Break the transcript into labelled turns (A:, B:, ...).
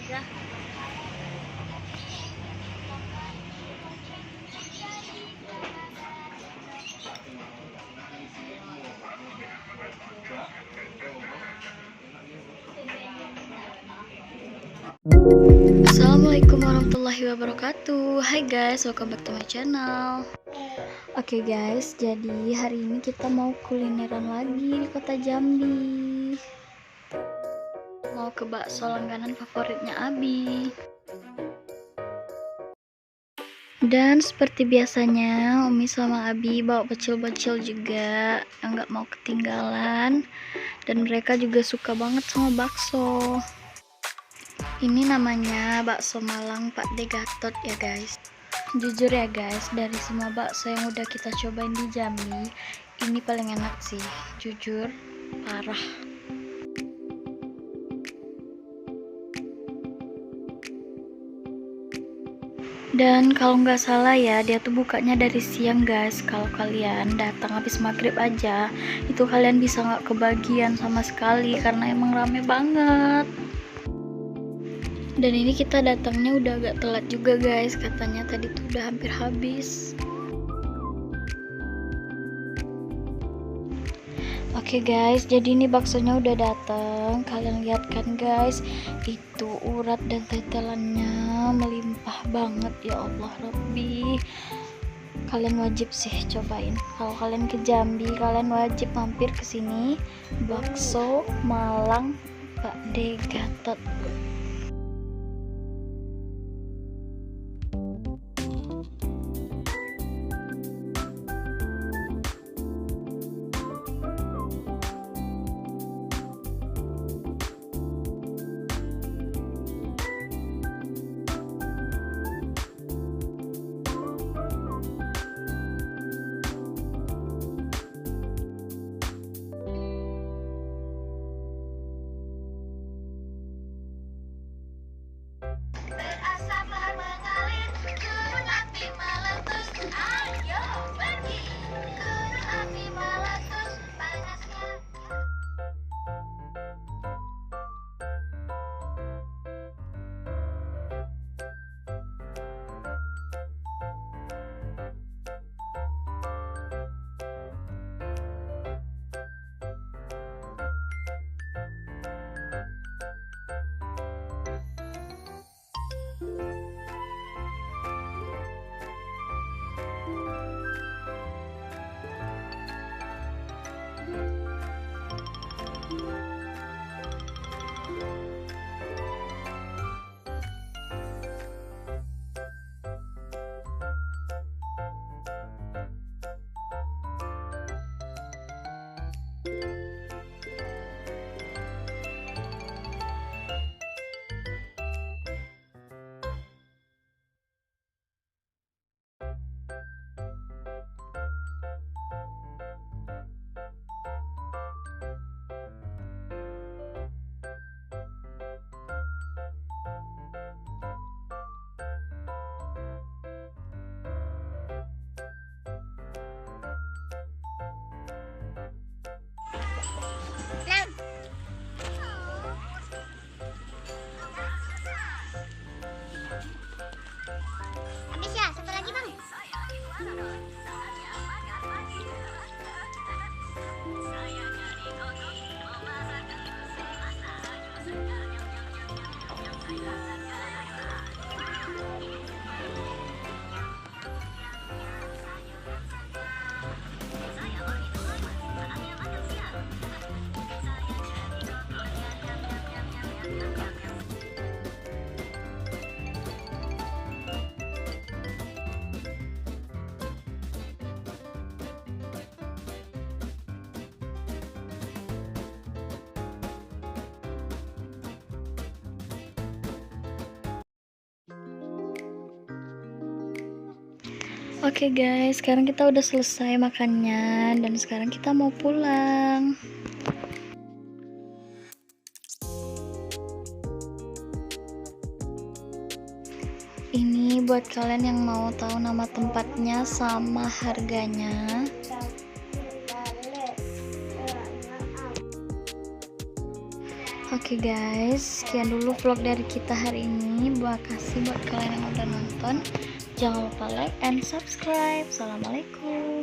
A: aja. Assalamualaikum warahmatullahi wabarakatuh. Hai guys, welcome back to my channel. Oke guys, jadi hari ini kita mau kulineran lagi di kota Jambi. Mau ke bakso langganan favoritnya Abi. Dan seperti biasanya, Umi sama Abi bawa bocil-bocil juga yang nggak mau ketinggalan. Dan mereka juga suka banget sama bakso. Ini namanya bakso Malang Pak De Gatot ya guys. Jujur ya guys, dari semua bakso yang udah kita cobain di Jambi, ini paling enak sih, jujur parah. Dan kalau nggak salah ya, dia tuh bukanya dari siang guys. Kalau kalian datang habis maghrib aja, itu kalian bisa nggak kebagian sama sekali karena emang rame banget. Dan ini kita datangnya udah agak telat juga guys, katanya tadi tuh udah hampir habis. Oke guys, jadi ini baksonya udah datang. Kalian lihat kan guys, itu urat dan tetelannya melimpah banget, ya Allah Rabbi. Kalian wajib sih cobain. Kalau kalian ke Jambi, kalian wajib mampir ke sini. Bakso Malang Pak De Gatot.
B: Berasaplah mengalir, gunung api meletus, ayo pergi. Gunung api meletus, panasnya. Habis ya, satu lagi bang.
A: Oke guys, sekarang kita udah selesai makannya dan sekarang kita mau pulang. Ini buat kalian yang mau tahu nama tempatnya sama harganya. Oke guys, sekian dulu vlog dari kita hari ini. Makasih buat kalian yang udah nonton. Jangan lupa like and subscribe. Assalamualaikum.